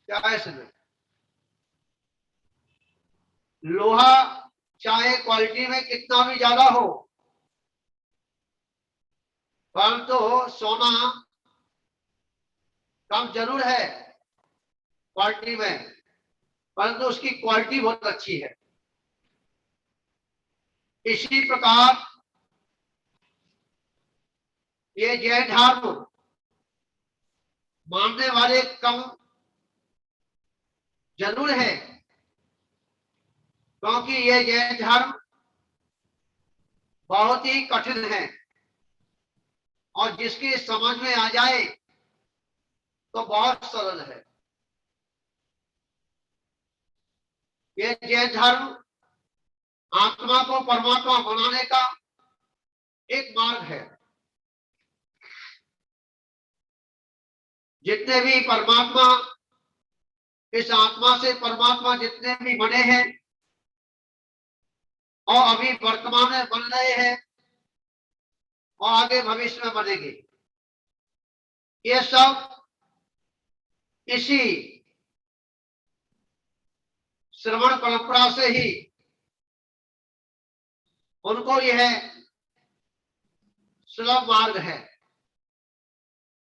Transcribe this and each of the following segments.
क्या है इसमें? लोहा चाहे क्वालिटी में कितना भी ज्यादा हो, परंतु सोना कम जरूर है क्वालिटी में, परंतु उसकी क्वालिटी बहुत अच्छी है। इसी प्रकार ये जैन धर्म मानने वाले कम जरूर है, क्योंकि ये जैन धर्म बहुत ही कठिन है और जिसकी समझ में आ जाए तो बहुत सरल है। ये जैन धर्म आत्मा को परमात्मा बनाने का एक मार्ग है। जितने भी परमात्मा, इस आत्मा से परमात्मा जितने भी बने हैं और अभी वर्तमान में बन रहे हैं और आगे भविष्य में बनेंगे, ये सब इसी श्रवण परंपरा से ही उनको यह सुलभ मार्ग है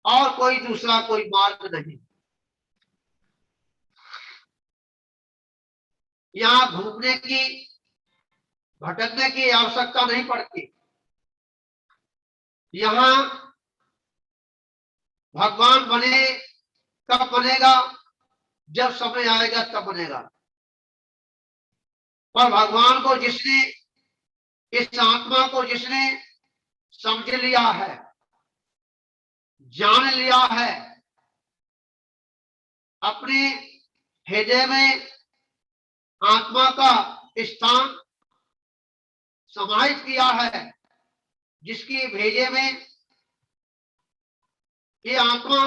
और कोई दूसरा कोई मार्ग नहीं। यहाँ घूमने की, भटकने की आवश्यकता नहीं पड़ती। यहाँ भगवान बने कब बनेगा? जब समय आएगा तब बनेगा। पर भगवान को जिसने, इस आत्मा को जिसने समझ लिया है, जान लिया है, अपने हृदय में आत्मा का स्थान समाहित किया है, जिसकी भेजे में ये आत्मा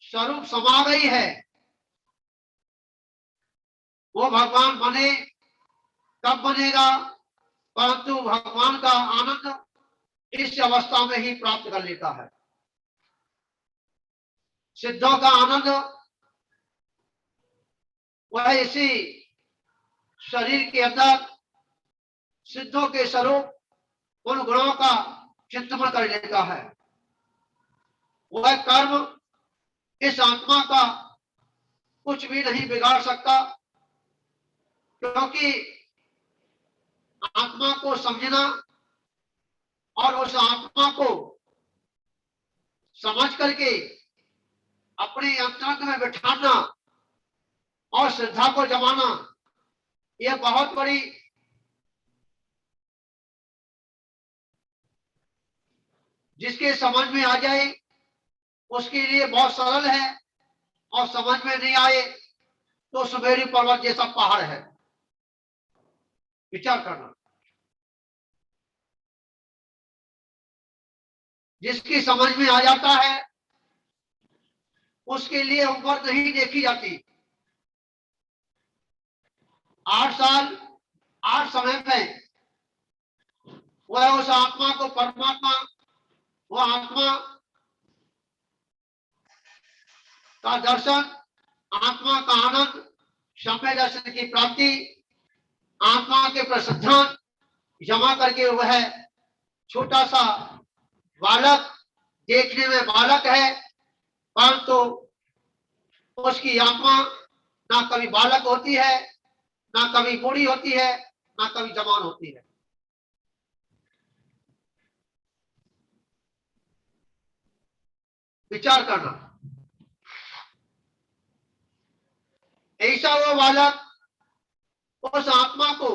स्वरूप समा गई है, वो भगवान बने कब बनेगा? परंतु भगवान का आनंद इस अवस्था में ही प्राप्त कर लेता है। सिद्धों का आनंद वह इसी शरीर के अंदर सिद्धों के स्वरूप उन गुणों का चिंतन कर लेता है। वह कर्म इस आत्मा का कुछ भी नहीं बिगाड़ सकता, क्योंकि आत्मा को समझना और उस आत्मा को समझ करके अपने अंतरंग में बिठाना और श्रद्धा को जमाना, यह बहुत बड़ी जिसके समझ में आ जाए उसके लिए बहुत सरल है, और समझ में नहीं आए तो सुमेरु पर्वत जैसा पहाड़ है। विचार करना। जिसकी समझ में आ जाता है उसके लिए उम्र नहीं देखी जाती। 8 साल 8 समय में वह उस आत्मा को परमात्मा, वह आत्मा का दर्शन, आत्मा का आनंद, समय दर्शन की प्राप्ति, आत्मा के प्रसिद्धांत जमा करके वह छोटा सा बालक, देखने में बालक है, परंतु उसकी आत्मा ना कभी बालक होती है, ना कभी बूढ़ी होती है, ना कभी जवान होती है। विचार करना। ऐसा वो बालक उस आत्मा को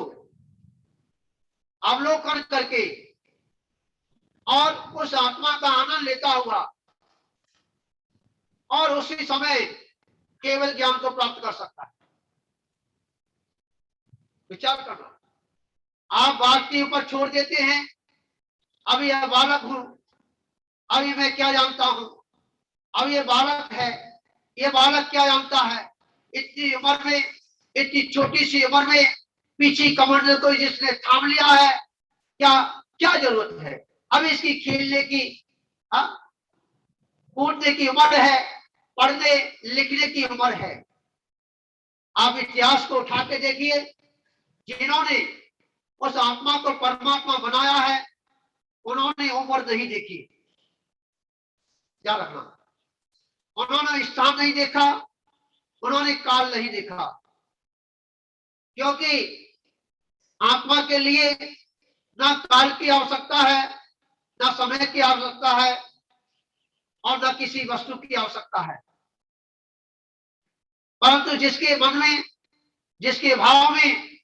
अवलोकन करके और उस आत्मा का आनंद लेता हुआ और उसी समय केवल ज्ञान को प्राप्त कर सकता है। विचार करना। आप बात के ऊपर छोड़ देते हैं, अभी यह बालक हूं, अभी मैं क्या जानता हूं, अब ये बालक है, ये बालक क्या जानता है, इतनी उम्र में, इतनी छोटी सी उम्र में पीछे कमंडल को जिसने थाम लिया है, क्या क्या जरूरत है? अब इसकी खेलने की, कूदने की उम्र है, पढ़ने लिखने की उम्र है। आप इतिहास को उठा के देखिए, जिन्होंने उस आत्मा को परमात्मा बनाया है उन्होंने उम्र नहीं देखी, क्या रखना, उन्होंने स्थान नहीं देखा, उन्होंने काल नहीं देखा, क्योंकि आत्मा के लिए ना काल की आवश्यकता है, ना समय की आवश्यकता है और न किसी वस्तु की आवश्यकता है। परंतु जिसके मन में, जिसके भाव में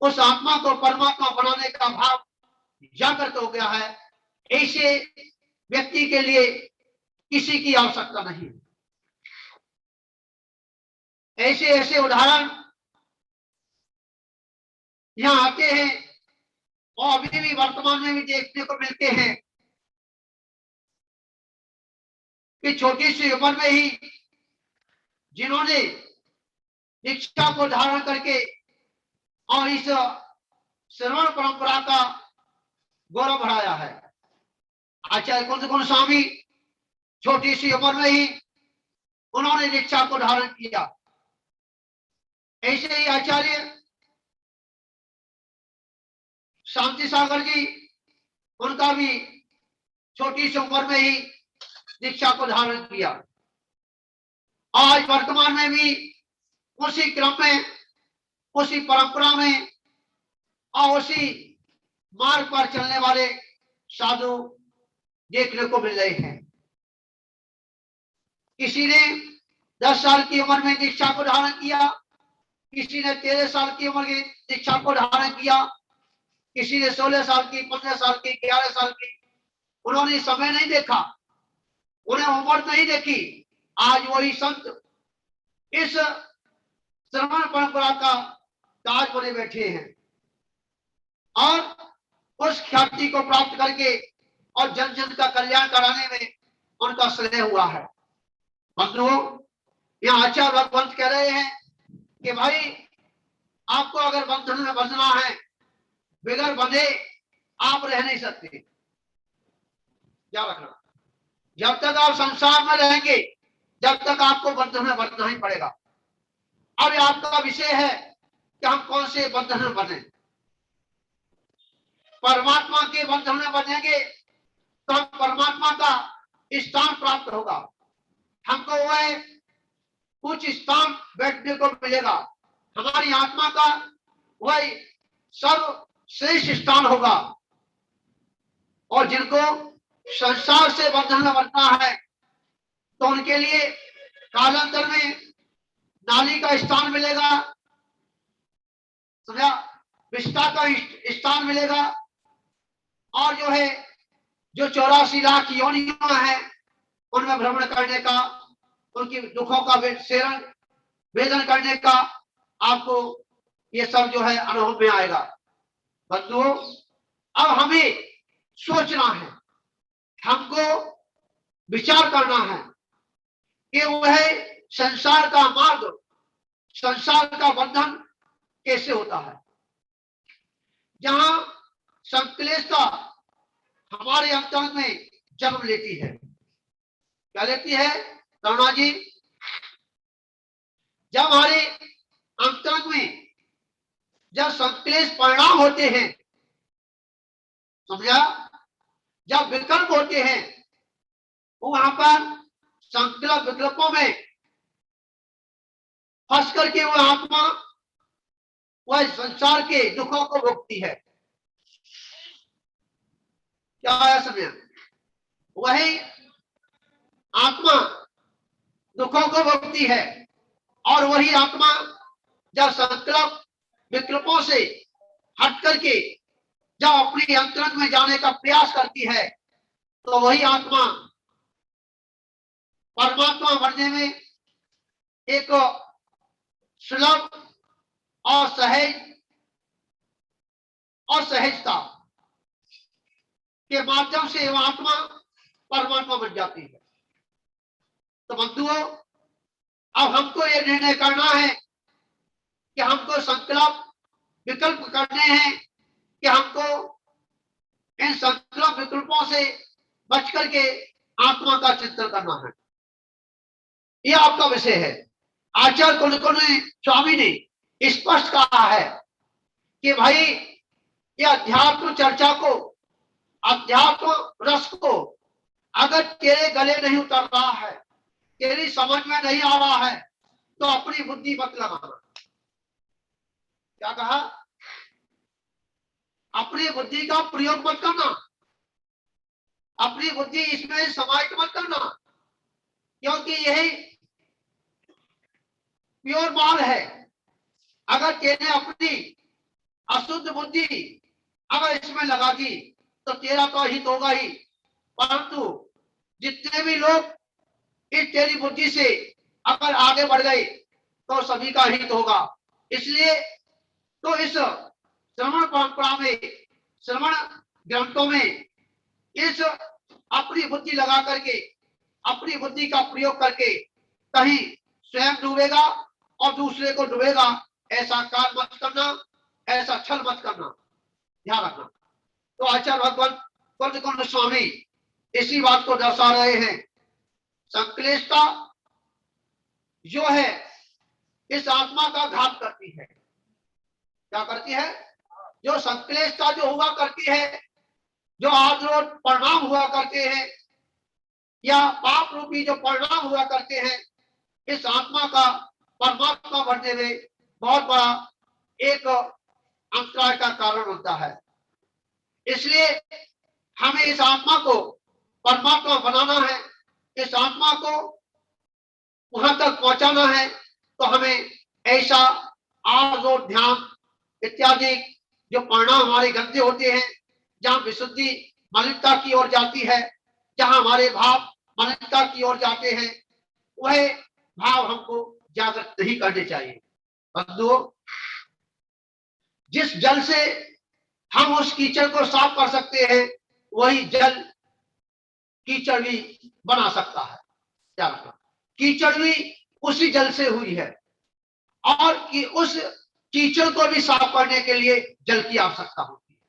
उस आत्मा को परमात्मा बनाने का भाव जागृत हो गया है, ऐसे व्यक्ति के लिए किसी की आवश्यकता नहीं। ऐसे ऐसे उदाहरण यहां आते हैं और अभी भी वर्तमान में भी देखने को मिलते हैं कि छोटी सी उम्र में ही जिन्होंने दीक्षा को धारण करके और इस श्रवण परंपरा का गौरव बढ़ाया है। आचार्य कुंद स्वामी छोटी सी उम्र में ही उन्होंने दीक्षा को धारण किया। ऐसे ही आचार्य शांति सागर जी, उनका भी छोटी सी उम्र में ही दीक्षा को धारण किया। आज वर्तमान में भी उसी क्रम में, उसी परंपरा में और उसी मार्ग पर चलने वाले साधु देखने को मिल रहे हैं। किसी ने 10 साल की उम्र में दीक्षा को धारण किया, किसी ने 13 साल की उम्र की दीक्षा को धारण किया, किसी ने 16 साल की, 15 साल की, 11 साल की। उन्होंने समय नहीं देखा, उन्हें उम्र नहीं देखी। आज वही संत इस श्रवण परंपरा का ताज बने बैठे हैं और उस ख्याति को प्राप्त करके और जन जन का कल्याण कराने में उनका स्नेह हुआ है। बंधुओं, यहाँ आचार्य भगवंत कह रहे हैं कि भाई आपको अगर बंधन में बंधना है, बिगड़ बंधे आप रह नहीं सकते। क्या रखना, जब तक आप संसार में रहेंगे जब तक आपको बंधन में बंधना ही पड़ेगा। अब आपका विषय है कि हम कौन से बंधन में बंधे। परमात्मा के बंधन में बंधेंगे तो हम परमात्मा का स्थान प्राप्त होगा, हमको वह उच्च स्थान बैठने को मिलेगा, हमारी आत्मा का वह सर्वश्रेष्ठ स्थान होगा। और जिनको संसार से बंधन में बंधना है तो उनके लिए कालांतर में नाली का स्थान मिलेगा, समझा, विष्ठा का स्थान मिलेगा और जो है जो 84 लाख योनियां हैं उनमें भ्रमण करने का, उनकी दुखों का सेवन वेदन करने का आपको ये सब जो है अनुभव में आएगा। बंधुओं, अब हमें सोचना है, हमको विचार करना है कि वह संसार का मार्ग, संसार का बंधन कैसे होता है। जहां संक्लेशता हमारे अंतरंग में जन्म लेती है, क्या लेती है करुणा जी? जब हमारे अंतरंग में जब संक्लेश परिणाम होते हैं, समझा, जब विकल्प होते हैं, वहां पर संकल्प विकल्पों में फंस करके वह आत्मा वह संसार के दुखों को भोगती है। क्या आया समय? वही आत्मा दुखों को भोगती है और वही आत्मा जब संकल्प विकल्पों से हट करके जब अपनी अंतरंग में जाने का प्रयास करती है तो वही आत्मा परमात्मा बनने में एक सुलभ और सहजता के माध्यम से वह आत्मा परमात्मा बन जाती है। तो बंधुओं, अब हमको यह निर्णय करना है कि हमको संकल्प विकल्प करने हैं कि हमको इन संकल्प विकल्पों से बच करके आत्मा का चिंतन करना है। यह आपका विषय है। आचार्य कुलकर्णी स्वामी ने स्पष्ट कहा है कि भाई ये अध्यात्म चर्चा को, अध्यात्म रस को अगर तेरे गले नहीं उतर रहा है, तेरी समझ में नहीं आ रहा है, तो अपनी बुद्धि मत लगाना। क्या कहा? अपनी बुद्धि का प्रयोग मत करना, अपनी बुद्धि इसमें समाहित मत करना, क्योंकि यही प्योर माल है। अगर तेने अपनी अशुद्ध बुद्धि अगर इसमें लगा दी तो तेरा तो हित होगा ही, परंतु जितने भी लोग इस तेरी बुद्धि से अगर आगे बढ़ गए तो सभी का हित होगा। इसलिए तो इस श्रवण परंपरा में, श्रवण ग्रंथों में इस अपनी बुद्धि लगा करके, अपनी बुद्धि का प्रयोग करके कहीं स्वयं डूबेगा और दूसरे को डूबेगा, ऐसा कार्य मत करना, ऐसा छल मत करना, ध्यान रखना। तो आचार्य भगवत कुलकर्णी स्वामी इसी बात को दर्शा रहे हैं। संक्लेशता जो है इस आत्मा का घात करती है। क्या करती है? जो संक्लेशता जो हुआ करती है, जो आज रोज परिणाम हुआ करते हैं, या पाप रूपी जो परिणाम हुआ करते हैं, इस आत्मा का परमात्मा बनने में बहुत बड़ा एक अंतराय का कारण होता है। इसलिए हमें इस आत्मा को परमात्मा बनाना है, इस आत्मा को वहां तक पहुंचाना है, तो हमें ऐसा आज और ध्यान इत्यादि जो परिणाम हमारे गंदे होते हैं, जहां विशुद्धि मलिनता की ओर जाती है, जहां हमारे भाव मलिनता की ओर जाते हैं, वह भाव हमको जागृत नहीं करने चाहिए। बंधुओं, जिस जल से हम उस कीचड़ को साफ कर सकते हैं, वही जल कीचड़ भी बना सकता है। क्या मतलब? कीचड़ भी उसी जल से हुई है, और कि उस कीचड़ को भी साफ करने के लिए जल की आवश्यकता होती है।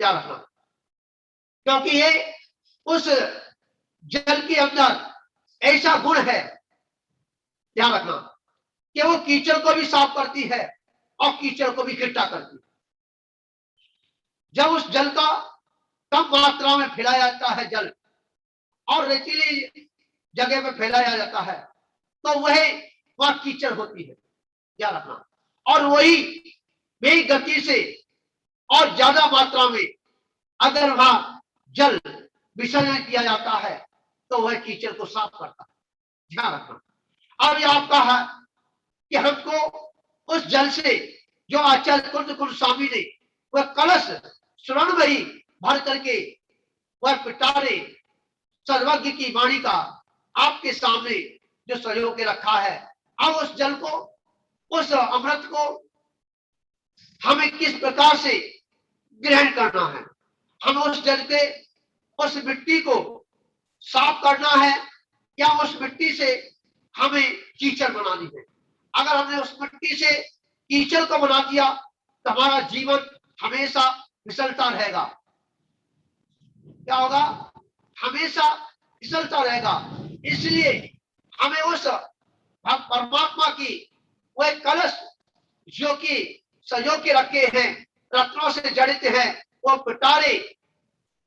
क्या रखना? क्योंकि ये उस जल के अंदर ऐसा गुण है, ध्यान रखना, कि वो कीचड़ को भी साफ करती है और कीचड़ को भी इकट्ठा करती है। जब उस जल का कम मात्रा में फैलाया जाता है जल, और रेतीली जगह में फैलाया जाता है, तो वह कीचड़ होती है। क्या रखना? और वही गति से और ज्यादा मात्रा में अगर वहां जल विसर्जन किया जाता है, तो वह कीचड़ को साफ करता है। ध्यान रखना। अब यह आपका है कि हमको उस जल से, जो आचार्य कुलकर्णी स्वामी ने वह कलश स्वर्ण में ही भर करके वह पिटारे सर्वज्ञ की वाणी का आपके सामने जो सजो के रखा है, अब उस जल को, उस अमृत को हमें किस प्रकार से ग्रहण करना है। हमें उस जल के, उस मिट्टी को साफ करना है, या उस मिट्टी से हमें कीचड़ बनानी है। अगर हमने उस मिट्टी से कीचड़ को बना दिया तो हमारा जीवन हमेशा फिसलता रहेगा। क्या होगा? हमेशा फिसलता रहेगा। इसलिए हमें उस परमात्मा की वह कलश जो कि सजो के रखे हैं, रत्नों से जड़ित हैं, वो पिटारे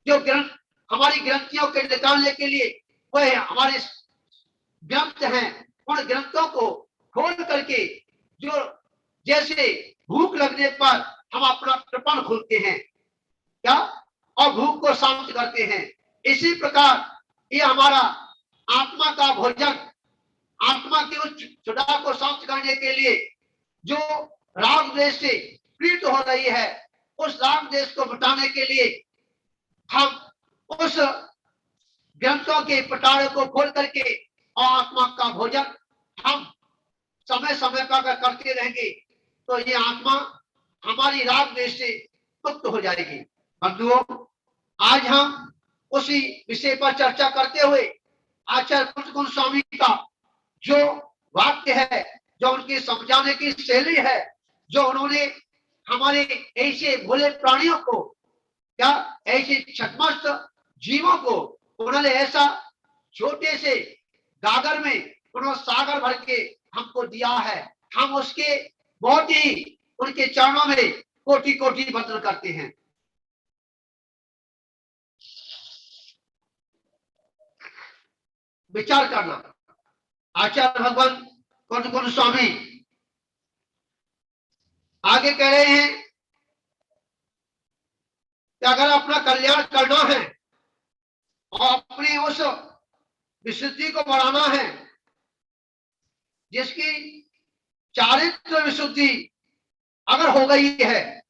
जो ग्रंथ हमारी ग्रंथियों के निकालने के लिए वह हमारे ग्रंथ हैं, उन ग्रंथों को खोल करके, जो जैसे भूख लगने पर हम अपना कृपण खोलते हैं, क्या, और भूख को शांत करते हैं, इसी प्रकार ये हमारा आत्मा का भोजन, आत्मा की उस चुनाव को शांत करने के लिए जो राग देश से पीड़ित हो रही है, उस राग देश को मिटाने के लिए हम उस ग्रंथों के पटारे को खोल करके और आत्मा का भोजन हम समय समय पर करते रहेंगे, तो ये आत्मा हमारी राग देश से मुक्त हो जाएगी। बंधुओं, आज हम उसी विषय पर चर्चा करते हुए आचार्य कुलकर्णी स्वामी का जो वाक्य है, जो उनकी समझाने की शैली है, जो उन्होंने हमारे ऐसे भोले प्राणियों को, क्या ऐसे छदमस्त जीवों को उन्होंने ऐसा छोटे से गागर में उन्होंने सागर भर के हमको दिया है, हम उसके बहुत ही उनके चरणों में कोटि कोटि वंदन करते हैं। विचार करना, आचार्य भगवान कौन कौन स्वामी आगे कह रहे हैं कि अगर अपना कल्याण करना है और अपनी उस विशुद्धि को बढ़ाना है, जिसकी चारित्र विशुद्धि अगर हो गई है,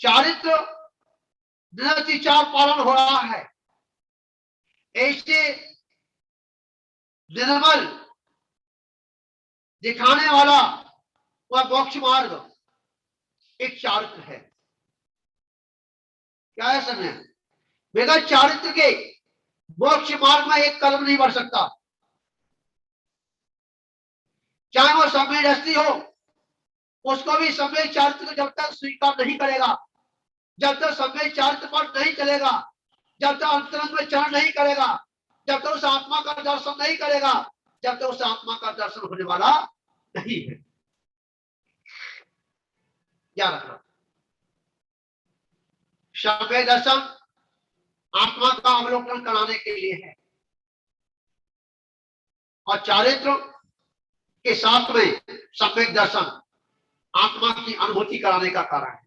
चारित्र निरतिचार पालन हो रहा है, ऐसे निर्मल दिखाने वाला वह मोक्ष मार्ग एक चारित्र है। क्या है समझे? बगैर चारित्र के मोक्ष मार्ग में एक कदम नहीं बढ़ सकता। चाहे वो सम्यक हो, उसको भी सम्यक चारित्र को जब तक स्वीकार नहीं करेगा, जब तक सम्यक चारित्र पर नहीं चलेगा, जब तक अंतरंग में चरण नहीं करेगा, जब तक उस आत्मा का दर्शन नहीं करेगा, जब तक उस आत्मा का दर्शन होने वाला नहीं है। याद रखना, सम्यक दर्शन आत्मा का अवलोकन कराने के लिए है और चारित्र के साथ में सम्यक दर्शन आत्मा की अनुभूति कराने का कारण है।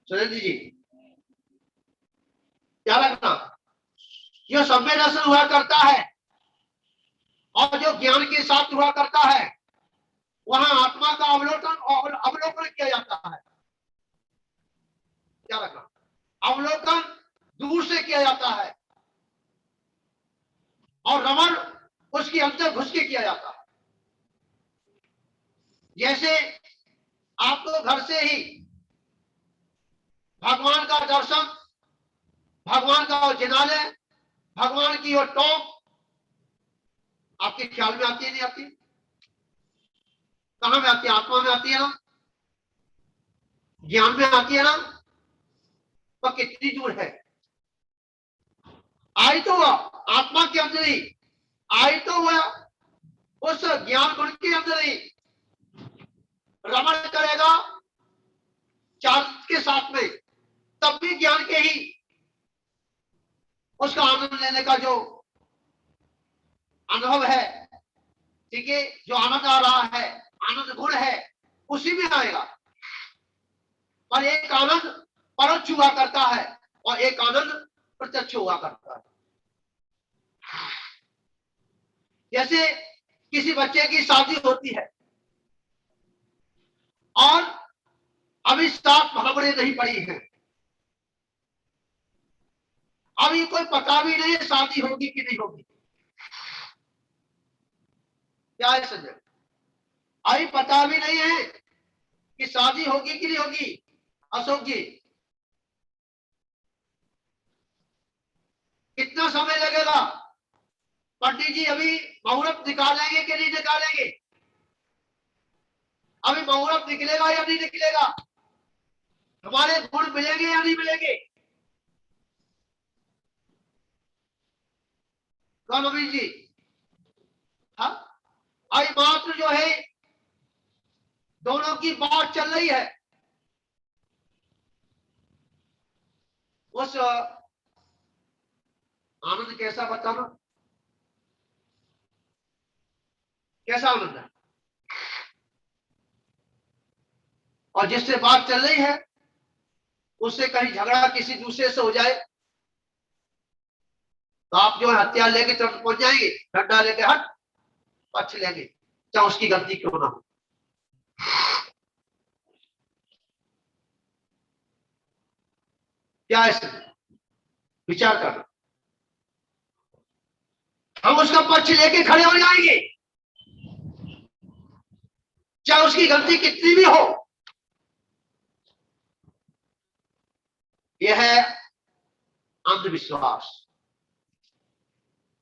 सुरेंद्र जी क्या रखना, जो सम्यक दर्शन हुआ करता है और जो ज्ञान के साथ हुआ करता है, वहां आत्मा का अवलोकन किया जाता है। क्या रखना, अवलोकन दूर से किया जाता है और रमण उसके अंदर घुस के किया जाता है। जैसे आपको घर से ही भगवान का दर्शन, भगवान का जिनालय, भगवान की वो टोक आपके ख्याल में आती है नहीं आती? कहां में आती है? आत्मा में आती है ना, ज्ञान में आती है ना। तो कितनी दूर है? आई तो वह आत्मा के अंदर ही, आई तो वह उस ज्ञान गुण के अंदर ही रमण करेगा चारित्र के साथ में, तब भी ज्ञान के ही उसका आनंद लेने का जो अनुभव है, ठीक है, जो आनंद आ रहा है, आनंद गुण है, उसी में आएगा। पर एक आनंद परोक्ष हुआ करता है और एक आनंद प्रत्यक्ष हुआ करता है। जैसे किसी बच्चे की शादी होती है और अभी 7 भावड़े नहीं पड़ी है, अभी कोई पता भी नहीं शादी होगी कि नहीं होगी। क्या है संजय? अभी पता भी नहीं है कि शादी होगी कि नहीं होगी। अशोक जी कितना समय लगेगा? पंडित जी अभी मुहूर्त निकालेंगे कि नहीं निकालेंगे? अभी मुहूर्त निकलेगा या नहीं निकलेगा? हमारे गुण मिलेंगे या नहीं मिलेंगे? कौन अभी जी? हाँ, अभी मात्र जो है दोनों की बात चल रही है, उस आनंद कैसा बताना, कैसा आनंद है? और जिससे बात चल रही है उससे कहीं झगड़ा किसी दूसरे से हो जाए तो आप जो है हथियार लेके तुरंत पहुंच जाएंगे, डंडा लेके हट पक्ष लेंगे, चाहे उसकी गलती क्यों ना हो। क्या है? विचार करना, हम उसका पक्ष लेके खड़े हो जाएंगे चाहे उसकी गलती कितनी भी हो। यह है अंधविश्वास,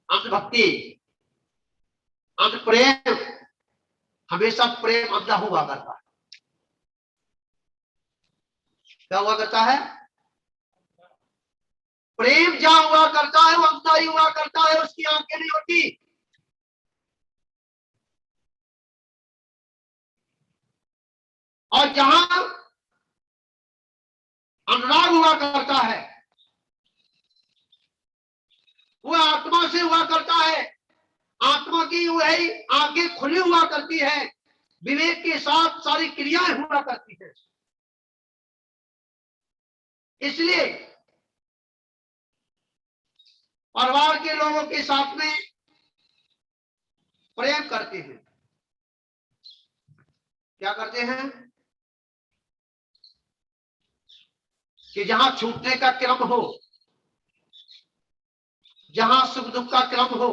अंधभक्ति, अंध प्रेम। हमेशा प्रेम अंधा हुआ करता है। क्या हुआ करता है? प्रेम जहां हुआ करता है वो अंधा ही हुआ करता है, उसकी आंखें नहीं होती। और जहां अनुराग हुआ करता है वह आत्मा से हुआ करता है। आत्मा की वही आंखें खुली हुआ करती है, विवेक के साथ सारी क्रियाएं हुआ करती है। इसलिए परिवार के लोगों के साथ में प्रेम करते हैं। क्या करते हैं कि जहां छूटने का क्रम हो, जहां सुख दुख का क्रम हो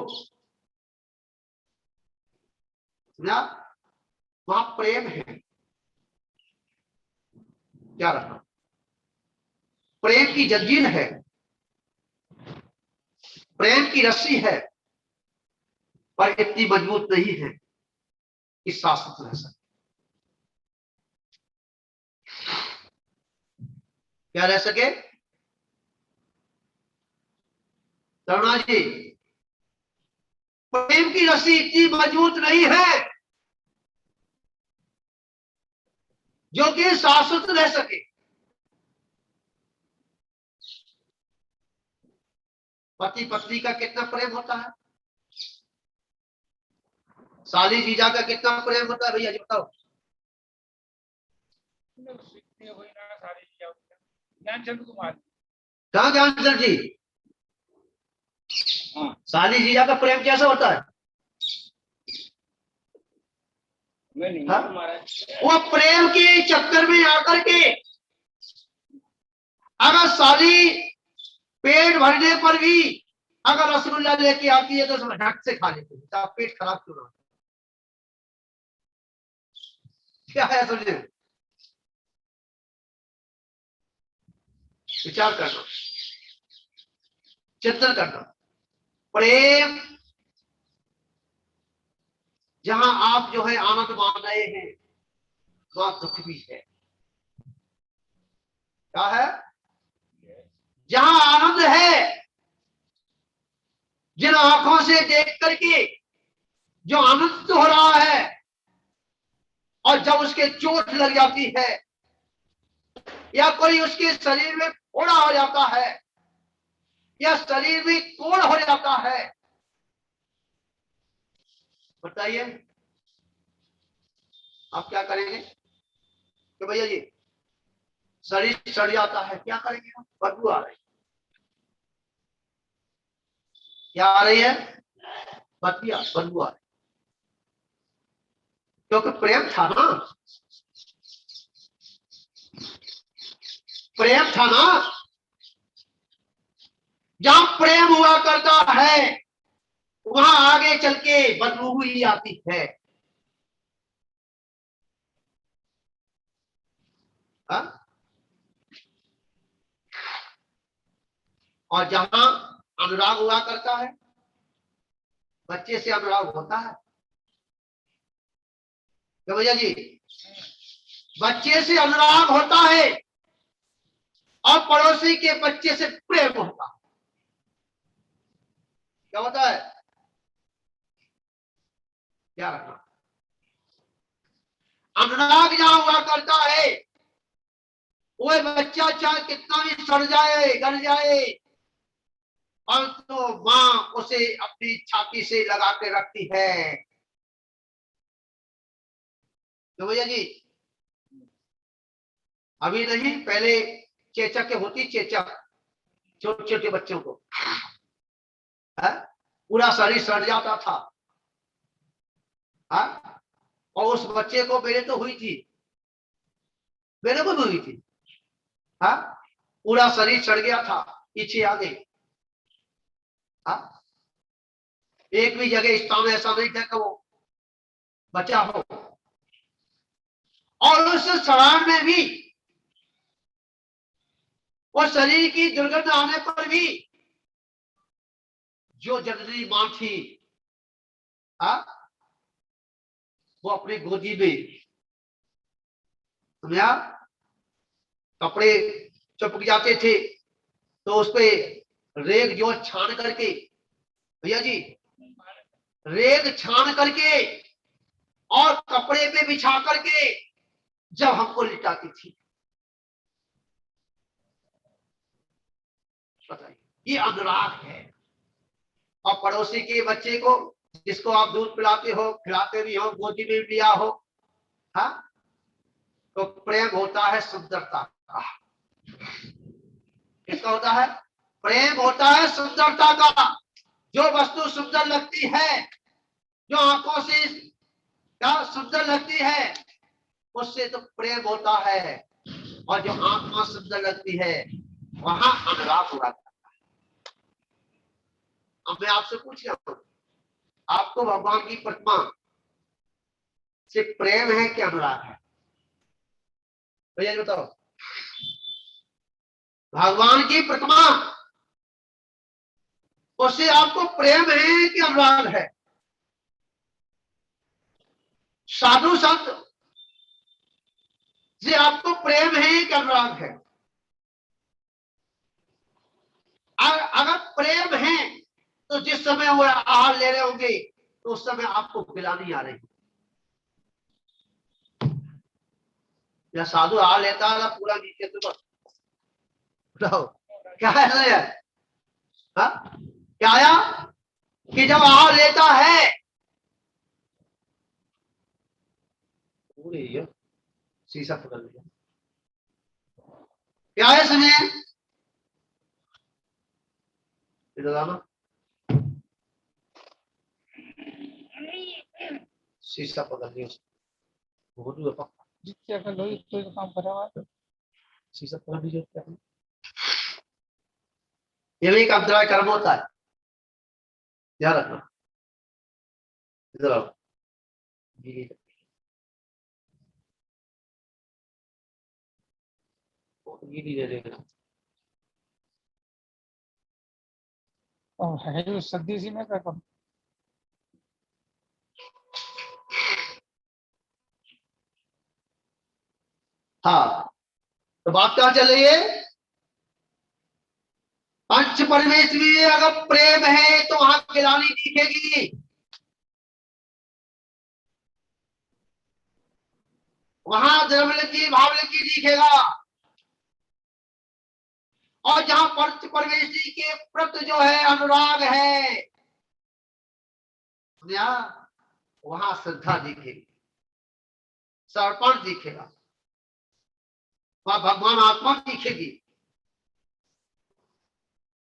ना, वहां प्रेम है। क्या रखा, प्रेम की जंजीर है, प्रेम की रस्सी है, पर इतनी मजबूत नहीं है कि शाश्वत रह सके। क्या रह सके तरुणा जी? प्रेम की रस्सी इतनी मजबूत नहीं है जो कि शाश्वत रह सके। पति पत्नी का कितना प्रेम होता है, साली जीजा का कितना प्रेम होता है भैया जी बताओ? ज्ञानचंद कुमार कहाँ ज्ञानचंद जी? हाँ। साली जीजा का प्रेम कैसा होता है? हाँ? वो प्रेम के चक्कर में आकर के अगर साली पेट भरने पर भी अगर रसगुल्ला लेके आती है तो उसमें ढक से खा लेते हैं, तो पेट खराब क्यों ना? क्या है समझे? विचार करना, चिंतन करना। प्रेम जहां आप जो है आनंद मान रहे हैं वहां दुख भी है। क्या है? जहां आनंद है, जिन आंखों से देख करके जो आनंद हो रहा है, और जब उसके चोट लग जाती है या कोई उसके शरीर में फोड़ा हो जाता है या शरीर में कोड़ हो जाता है, बताइए आप क्या करेंगे? कि भैया जी शरीर सड़ जाता है, क्या करेंगे हम? बदबू आ रही, क्या आ रही है? बदबू आ रही, क्योंकि प्रेम था ना, प्रेम था ना। जहां प्रेम हुआ करता है वहां आगे चल के बदबू हुई आती है। हा? और जहां अनुराग हुआ करता है, बच्चे से अनुराग होता है क्या भैया जी? बच्चे से अनुराग होता है और पड़ोसी के बच्चे से प्रेम होता है। क्या होता है? क्या रखना, अनुराग जहां हुआ करता है वो बच्चा चाहे कितना भी सड़ जाए गल जाए और तो मां उसे अपनी छाती से लगा के रखती है। तो भैया जी अभी नहीं, पहले चेचक होती, चेचक छोटे छोटे बच्चों को है? पूरा शरीर सड़ जाता था है? और उस बच्चे को मेरे तो हुई थी, मेरे को भी हुई थी है? पूरा शरीर सड़ गया था पीछे आगे, एक भी जगह स्थान ऐसा नहीं था कि वो बचा हो। और उस सड़ान में भी वो शरीर की दुर्गंध आने पर भी जो जननी मां थी वो अपनी गोदी में समझा कपड़े चुपक जाते थे तो उस पे रेग जो छान करके, भैया जी रेग छान करके और कपड़े पे बिछा करके जब हमको लिटाती थी। बताइए, ये अनुराग है। और पड़ोसी के बच्चे को, जिसको आप दूध पिलाते हो, खिलाते भी हो, गोदी में भी लिया हो, हाँ, तो प्रेम होता है सुंदरता का। किसका होता है? प्रेम होता है सुंदरता का। जो वस्तु सुंदर लगती है, जो आंखों से क्या सुंदर लगती है, उससे तो प्रेम होता है। और जो आत्मा सुंदर लगती है, वहां अनुराग हुआ करता है। अब मैं आपसे पूछ रहा हूं, आपको भगवान की प्रतिमा से प्रेम है कि अनुराग है? भैया बताओ, भगवान की प्रतिमा, उससे आपको प्रेम है कि अनुराग है? साधु संत से आपको प्रेम है कि अनुराग है? अगर प्रेम है तो जिस समय वो आहार ले रहे होंगे, तो उस समय आपको गिलानी आ रही। या साधु आहार लेता है पूरा नीचे तो बताओ क्या है? हाँ? क्या आया कि जब आहार लेता है, पूरे शीशा पकड़ लिया, क्या है समय ना, शीशा पकड़ लिया, क्या कर लो, कोई काम करा हुआ है। शीशा पकड़ लीजिए। ये भी एक अंतराय कर्म होता है, ध्यान रखना। इधर आओ, ये नहीं दे देगा। है जो सदी सी में क्या करूं? हाँ, तो बात क्या चल रही है? पंच परमेश में अगर प्रेम है तो वहां गिलानी दिखेगी, वहां द्रव्यलिंगी भावलिंगी दिखेगा। और जहां पंच परमेश के प्रति जो है अनुराग है, वहां श्रद्धा दिखेगी, समर्पण दिखेगा, वहां भगवान आत्मा दिखेगी,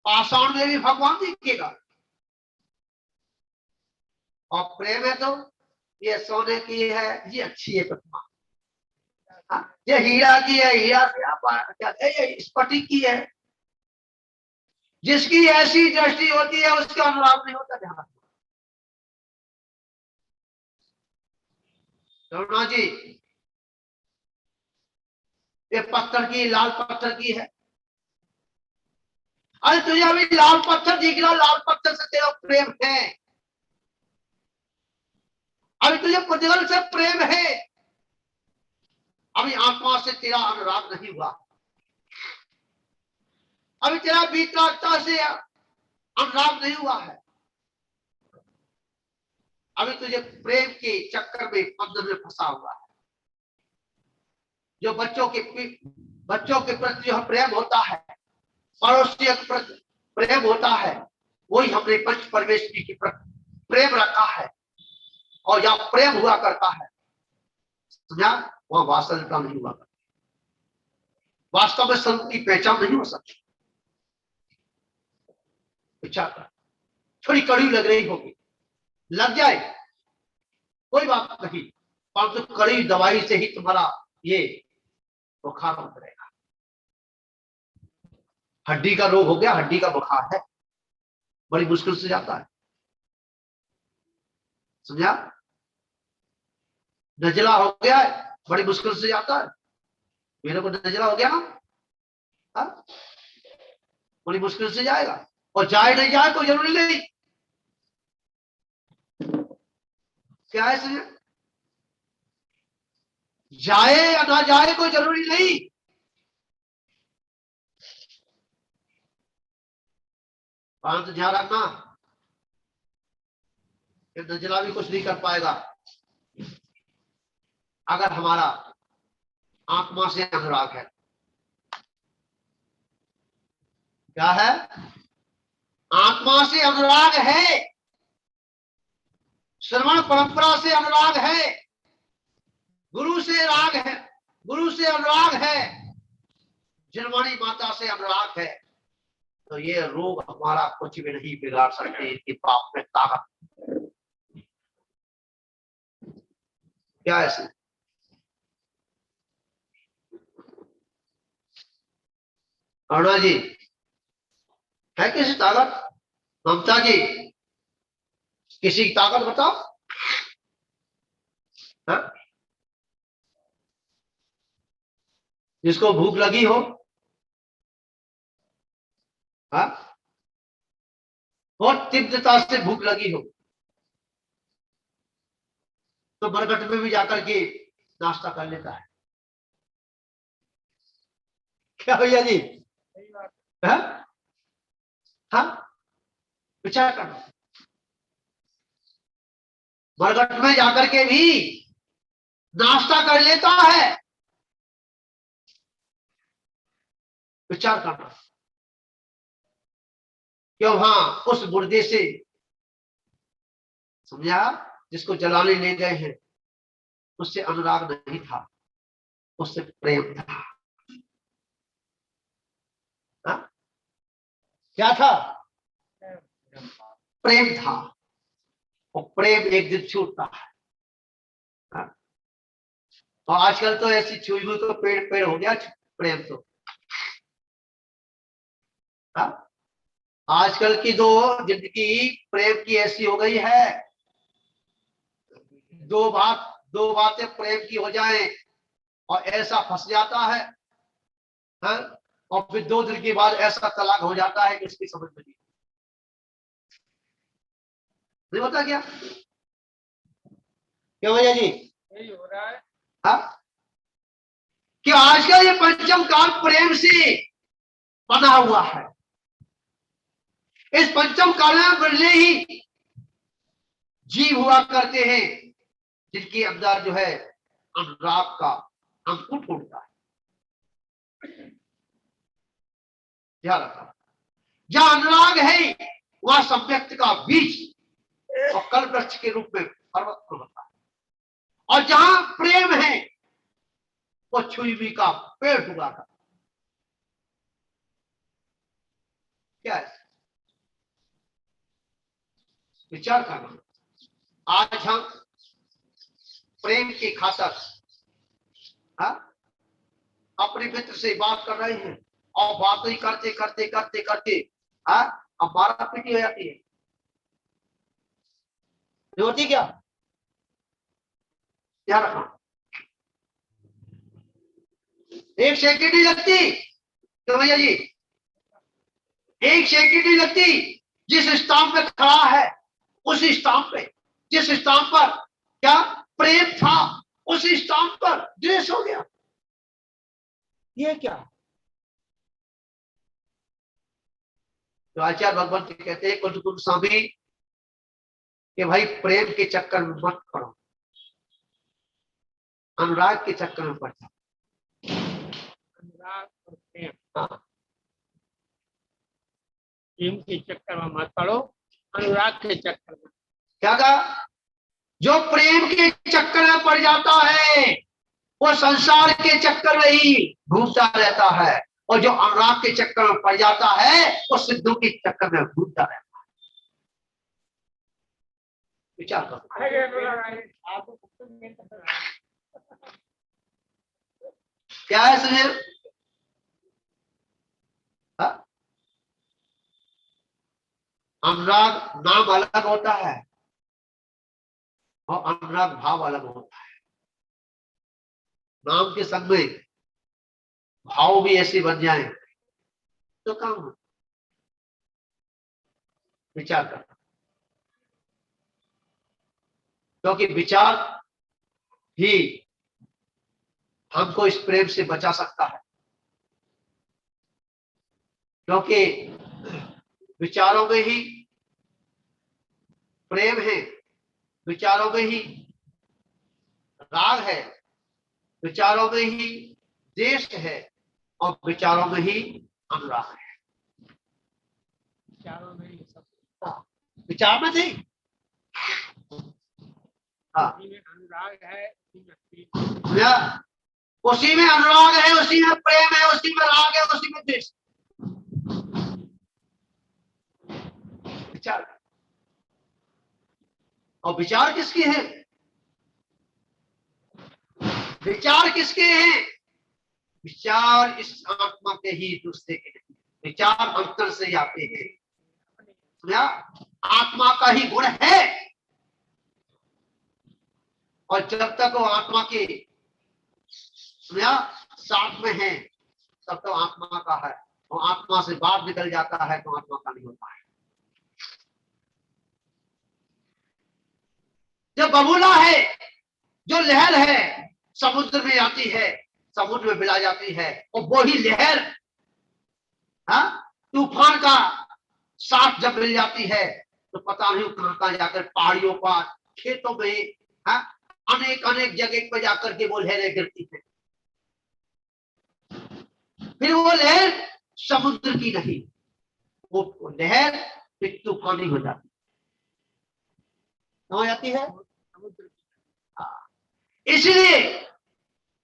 पाषाण में भी भगवान दिखेगा। और प्रेम है तो ये सोने की है, ये अच्छी है प्रतिमा, ये हीरा की है, हीरा से आप क्या ये स्फटिक की है। जिसकी ऐसी दृष्टि होती है उसका अनुराग नहीं होता। ध्यान करुणा जी, ये पत्थर की, लाल पत्थर की है। अरे तुझे अभी लाल पत्थर दिख रहा, लाल पत्थर से तेरा प्रेम है। अभी तुझे पुद्गल से प्रेम है, अभी आत्मा से तेरा अनुराग नहीं हुआ। अभी तेरा वीतरागता से अनुराग नहीं हुआ है। अभी तुझे प्रेम के चक्कर में, बंधन में फंसा हुआ है। जो बच्चों के प्रति जो प्रेम होता है, पड़ोसियों के प्रति प्रेम होता है, वही हमने पंच परमेश की प्रति प्रेम रखा है। और जहां प्रेम हुआ करता है, समझा, वहां वास्तविकता नहीं हुआ करता। वास्तव में स्वरूप की पहचान नहीं हो सकती। विचार कर, थोड़ी कड़ी लग रही होगी, लग जाए कोई बात नहीं, परंतु तो कड़ी दवाई से ही तुम्हारा ये बुखार उतरेगा। हड्डी का रोग हो गया, हड्डी का बुखार है, बड़ी मुश्किल से जाता है, समझा। नजला हो गया है, बड़ी मुश्किल से जाता है। मेरे को नजला हो गया ना, हाँ? बड़ी मुश्किल से जाएगा। और जाए नहीं जाए कोई जरूरी नहीं। क्या है समझ, जाए या ना जाए कोई जरूरी नहीं। परंतु ध्यान रखना, नजला भी कुछ नहीं कर पाएगा अगर हमारा आत्मा से अनुराग है। क्या है? आत्मा से अनुराग है, श्रवण परंपरा से अनुराग है, गुरु से राग है, गुरु से अनुराग है, जनवाणी माता से अनुराग है। तो ये रोग हमारा कुछ भी नहीं बिगाड़ सकते, इनकी पाप में ताकत। क्या ऐसे? अरुणा जी है किसी ताकत? ममता जी किसी की ताकत बताओ। हा? जिसको भूख लगी हो, हा? बहुत तीव्रता से भूख लगी हो, तो बरगट में भी जाकर के नाश्ता कर लेता है। क्या भैया जी? हा? हा? विचार करना। बरगट में जाकर के भी नाश्ता कर लेता है। विचार करना। क्यों? हाँ, उस मुर्दे से, समझा, जिसको जलाने ले गए हैं, उससे अनुराग नहीं था, उससे प्रेम था। हा? क्या था? प्रेम था। और प्रेम एक दिन छूटता है। हा? और आजकल तो ऐसी छुई हुई तो पेड़ पेड़ हो गया प्रेम तो। हा? आजकल की दो जिंदगी प्रेम की ऐसी हो गई है, दो बातें प्रेम की हो जाए और ऐसा फंस जाता है, हा? और फिर 2 दिन के बाद ऐसा तलाक हो जाता है कि उसकी समझ में नहीं होता। क्या क्या भैया जी? यही हो रहा है। हा? कि आजकल ये पंचम काल प्रेम से बना हुआ है। इस पंचम काल में बदले ही जीव हुआ करते हैं, जिनके अंदर जो है अनुराग का अंकुर फूटता है। ध्यान रखना, जहां अनुराग है वहां सम्यक्त का बीज और कल वृक्ष के रूप में पर्वत होता है, और जहां प्रेम है वो छुई का पेड़ हुआ था। क्या है? विचार करना। आज हम प्रेम की खातर, हा? अपने मित्र से बात कर रहे हैं और बातें करते करते करते करते, हा? हमारा पीटी हो जाती है। होती क्या? ध्यान रखना। 1 सेकंड नहीं लगती तो भैया जी, 1 सेकंड नहीं लगती। जिस स्टाम्प पे खड़ा है, उस स्टाम्प पे, जिस स्टाम्प पर क्या प्रेम था, उस स्टाम्प पर द्वेष हो गया। ये क्या? तो आचार्य भगवान कहते हैं कुछ कुछ स्वामी कि भाई प्रेम के चक्कर में मत पड़ो, अनुराग के चक्कर में पड़ जाओ। अनुराग और प्रेम, हाँ, प्रेम के चक्कर में मत पड़ो, अनुराग के चक्कर में। क्या कहा? जो प्रेम के चक्कर में पड़ जाता है वो संसार के चक्कर में ही घूमता रहता है, और जो अनुराग के चक्कर में पड़ जाता है वो सिद्धू के चक्कर में घूमता रहता है। विचार करो। क्या है सुनील? अनुराग नाम अलग होता है और अनुराग भाव अलग होता है। नाम के संग में भाव भी ऐसे बन जाए तो काम हो। विचार कर, क्योंकि विचार ही हमको इस प्रेम से बचा सकता है। क्योंकि विचारों में ही प्रेम है, विचारों में ही राग है, विचारों में ही देश है और विचारों में ही अनुराग है। विचारों में ही सब, विचार में नहीं, हाँ, उसी में अनुराग है, उसी में प्रेम, उसी में अनुराग है, उसी में प्रेम है, उसी में राग है, उसी में देश। विचार, और विचार किसके हैं? विचार किसके हैं? विचार इस आत्मा के ही, दूसरे के नहीं। विचार अंतर से आते हैं, सुना? आत्मा का ही गुण है, और जब तक वो आत्मा के, सुना, साथ में है तब तो आत्मा का है, और आत्मा से बाहर निकल जाता है तो आत्मा का नहीं होता है। जो बबूला है, जो लहर है, समुद्र में आती है, समुद्र में मिला जाती है, और वही लहर तूफान का साथ जब मिल जाती है तो पता नहीं कहां कहां जाकर, पहाड़ियों पर, खेतों में, अनेक अनेक जगह पर जाकर के वो लहरें गिरती है। फिर वो लहर समुद्र की नहीं, वो लहर फिर तूफानी हो जाती हो जाती है। समुद्र की, इसलिए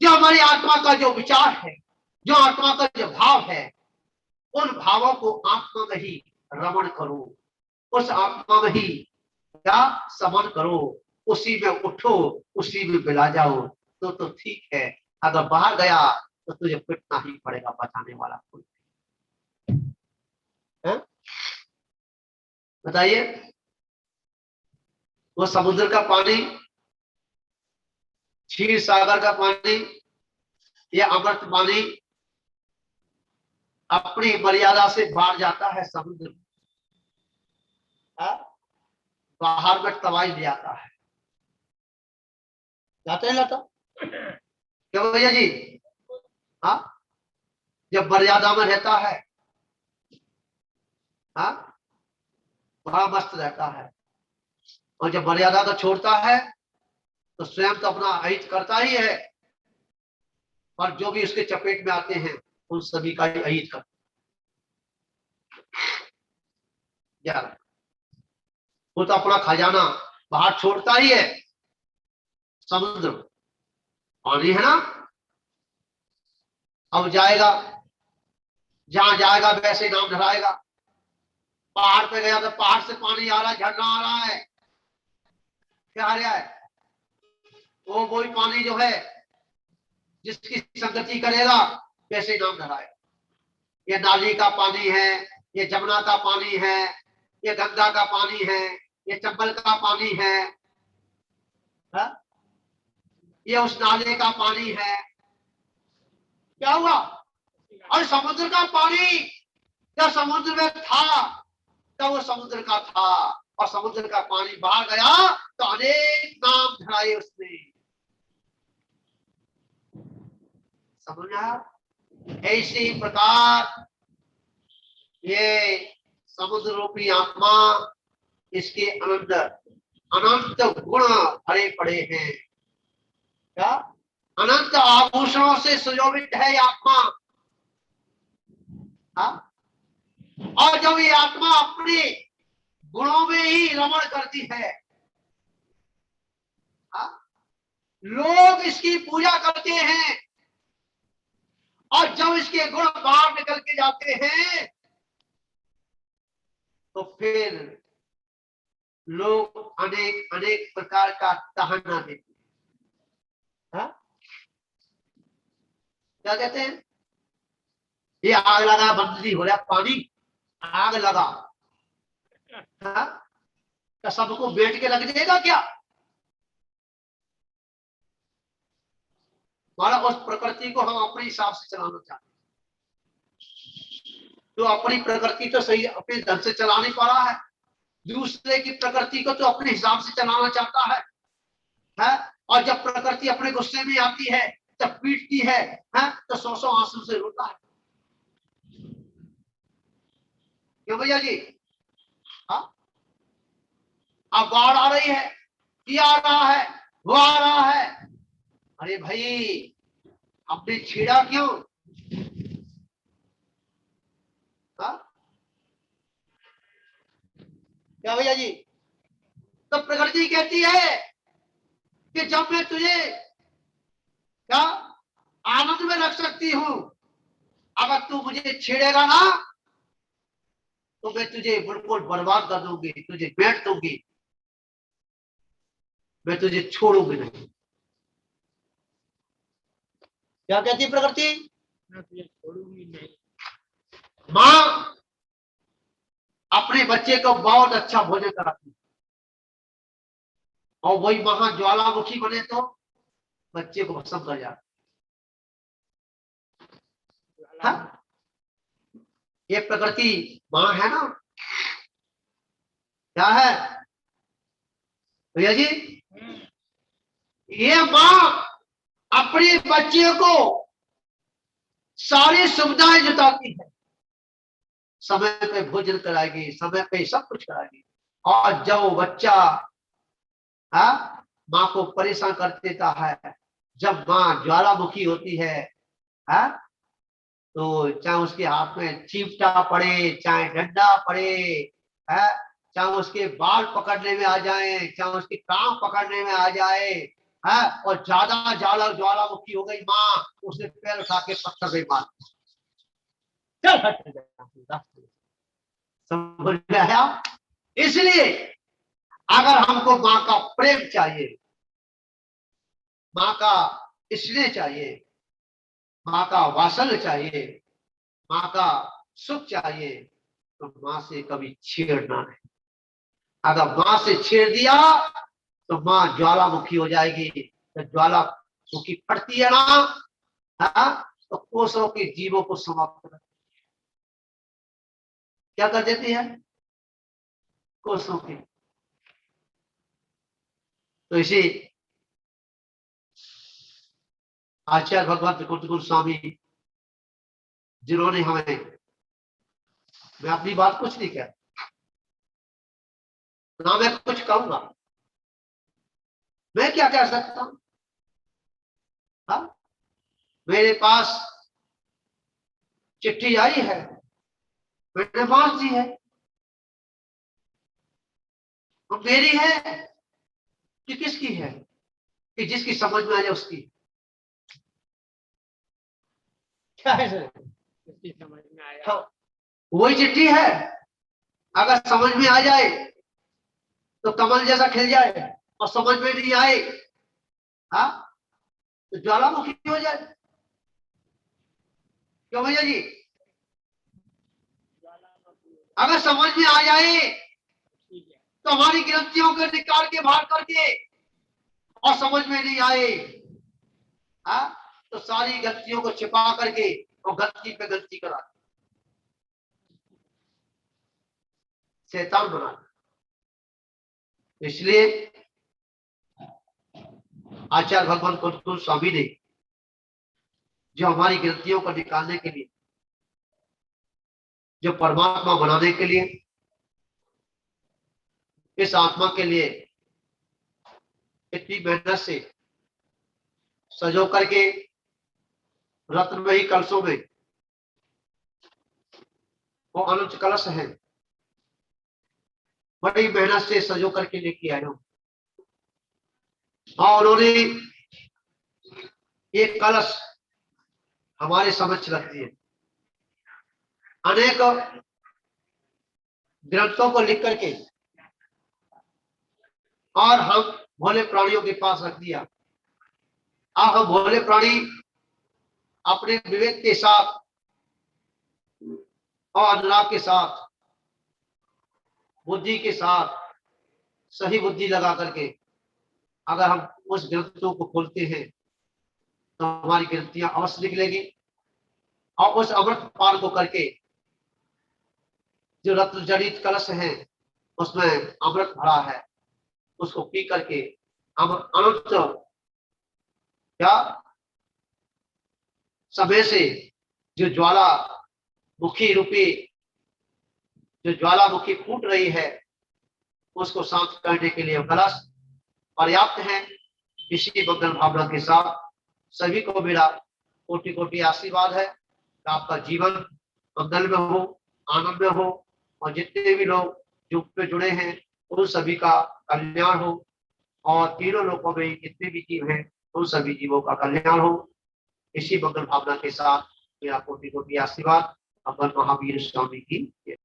जो हमारी आत्मा का जो विचार है, जो आत्मा का जो भाव है, उन भावों को आत्मा में ही रमण करो, उस आत्मा में ही क्या समन करो, उसी में उठो, उसी में मिला जाओ, तो ठीक है। अगर बाहर गया तो तुझे पिटना ही पड़ेगा, बचाने वाला कोई है? बताइए, वो समुद्र का पानी, क्षीर सागर का पानी, या अमृत पानी अपनी मर्यादा से बाहर जाता है समुद्र, बाहर में तबाही ले आता है, जाते हैं लाता क्यों भैया जी? हाँ, जब मर्यादा में रहता है, हाँ, बड़ा मस्त रहता है, और जब मर्यादा को छोड़ता है तो स्वयं तो अपना अहित करता ही है, और जो भी उसके चपेट में आते हैं उन सभी का ही अहित करता है। वो तो अपना खजाना बाहर छोड़ता ही है, समुद्र पानी है ना, अब जाएगा, जहां जाएगा वैसे नाम धराएगा। पहाड़ पे गया तो पहाड़ से पानी आ रहा है, झरना आ रहा है, क्या आ रहा है? वो वही पानी जो है जिसकी संगति करेगा वैसे नाम धराएगा। ये नाली का पानी है, ये जमुना का पानी है, ये गंगा का पानी है, ये चंबल का पानी है, ये उस नाले का पानी है। क्या हुआ? और समुद्र का पानी जब समुद्र में था तब वो समुद्र का था, और समुद्र का पानी बाहर गया तो अनेक नाम धराए उसने। समझा? ऐसी प्रकार ये समुद्र रूपी आत्मा, इसके अंदर अनंत गुण भरे पड़े हैं। क्या? अनंत आभूषणों से सुशोभित है आत्मा। हाँ? और जब ये आत्मा अपने गुणों में ही रमण करती है, हाँ? लोग इसकी पूजा करते हैं, और जब इसके गुण बाहर निकल के जाते हैं तो फिर लोग अनेक अनेक प्रकार का ताहना देते हैं। हाँ? क्या कहते हैं? ये आग लगा, बंदी हो रहा पानी, आग लगा, हाँ? तो सबको बैठ के लग जाएगा क्या? हमारा उस प्रकृति को हम अपने हिसाब से चलाना चाहते हैं, तो अपनी प्रकृति तो सही अपने ढंग से चला नहीं पा रहा है, दूसरे की प्रकृति को तो अपने हिसाब से चलाना चाहता है? और जब प्रकृति अपने गुस्से में आती है, जब पीटती है, तो सौ सौ आंसू से रोता है। क्यों भैया जी? हाँ? अब बाढ़ आ रही है, ये आ रहा है, वो आ रहा है। अरे भाई, आपने छेड़ा क्यों? हाँ? क्या भैया जी? तो प्रकृति कहती है कि जब मैं तुझे क्या आनंद में रख सकती हूं, अगर तू मुझे छेड़ेगा ना तो मैं तुझे बिल्कुल बर्बाद कर दूंगी, तुझे बैठ दूंगी, मैं तुझे छोड़ूंगी नहीं। क्या कहती है प्रकृति? मैं तुझे छोड़ूंगी नहीं। माँ अपने बच्चे को बहुत अच्छा भोजन कराती है, और वही महा ज्वालामुखी बने तो बच्चे को भस्म कर जाता। हाँ? ये प्रकृति माँ है ना? क्या है भैया जी? ये माँ अपने बच्चे को सारी सुविधाएं जुटाती है, समय पे भोजन कराएगी, समय पे सब कुछ कराएगी। और जब वो बच्चा माँ को परेशान कर देता है, जब माँ ज्वालामुखी होती है, तो चाहे उसके हाथ में चिमटा पड़े, चाहे डंडा पड़े, चाहे उसके बाल पकड़ने में आ जाए, चाहे उसकी टांग पकड़ने में आ जाए, और ज्यादा ज्वालामुखी हो गई माँ, उसने पैर उठा के पत्थर पे मार, चल हट, समझ में आया? इसलिए अगर हमको माँ का प्रेम चाहिए, माँ का स्नेह चाहिए, माँ का वात्सल्य चाहिए, माँ का सुख चाहिए, तो माँ से कभी छेड़ना नहीं। अगर माँ से छेड़ दिया तो माँ ज्वालामुखी हो जाएगी। तो ज्वालामुखी फटती है ना, तो कोसों के जीवों को समाप्त कर, क्या कर देती है? कोसों के। तो इसी आचार्य भगवत कुलगुरु स्वामी जिन्होंने हमें, मैं अपनी बात कुछ नहीं कहता ना, मैं कुछ कहूंगा, मैं क्या कह सकता हूं? मेरे पास चिट्ठी आई है, मैंने बांट दी है, वो मेरी है कि किसकी है? कि जिसकी समझ में आ जाए उसकी। क्या है सर? जिसकी समझ में आया तो वही चिट्ठी है, अगर समझ में आ जाए तो कमल जैसा खिल जाए, और समझ में नहीं आए तो ज्वालामुखी हो जाए। क्यों भैया जी? अगर समझ में आ जाए ठीक है। तो हमारी ग्रंथियों को निकाल के बाहर करके, और समझ में नहीं आए तो सारी गलतियों को छिपा करके और गलती पे गलती करा, शैतान बना। इसलिए आचार्य भगवान कुलगुरु स्वामी ने जो हमारी गलतियों को निकालने के लिए, जो परमात्मा बनाने के लिए, इस आत्मा के लिए इतनी मेहनत से सजो करके रत्नमयी कलशों में वो अनंत कलश है, बड़ी मेहनत से सजो करके लेके आए हूं। और उन्होंने एक कलश हमारे समक्ष रख दिए, अनेक ग्रंथों को लिख करके, और हम भोले प्राणियों के पास रख दिया। अब हम भोले प्राणी अपने विवेक के साथ और अनुराग के साथ, बुद्धि के साथ, सही बुद्धि लगा करके अगर हम उस ग्रंथों को खोलते हैं तो हमारी गलतियां अवश्य निकलेगी, और उस अमृत पान को करके जो रत्न जड़ित कलश है उसमें अमृत भरा है, उसको पी करके हम अनंत क्या समय से जो ज्वाला मुखी रूपी, जो ज्वालामुखी फूट रही है, उसको शांत करने के लिए कलश पर्याप्त है। इसी मंगल भावना के साथ सभी को मेरा कोटि कोटि आशीर्वाद है कि आपका जीवन मंगल में हो, आनंद में हो, और जितने भी लोग युग पे जुड़े हैं उन सभी का कल्याण हो, और तीनों लोकों में जितने भी जीव हैं उन सभी जीवों का कल्याण हो। इसी मंगल भावना के साथ मेरा कोटि कोटि आशीर्वाद। अमर महावीर स्वामी की जय।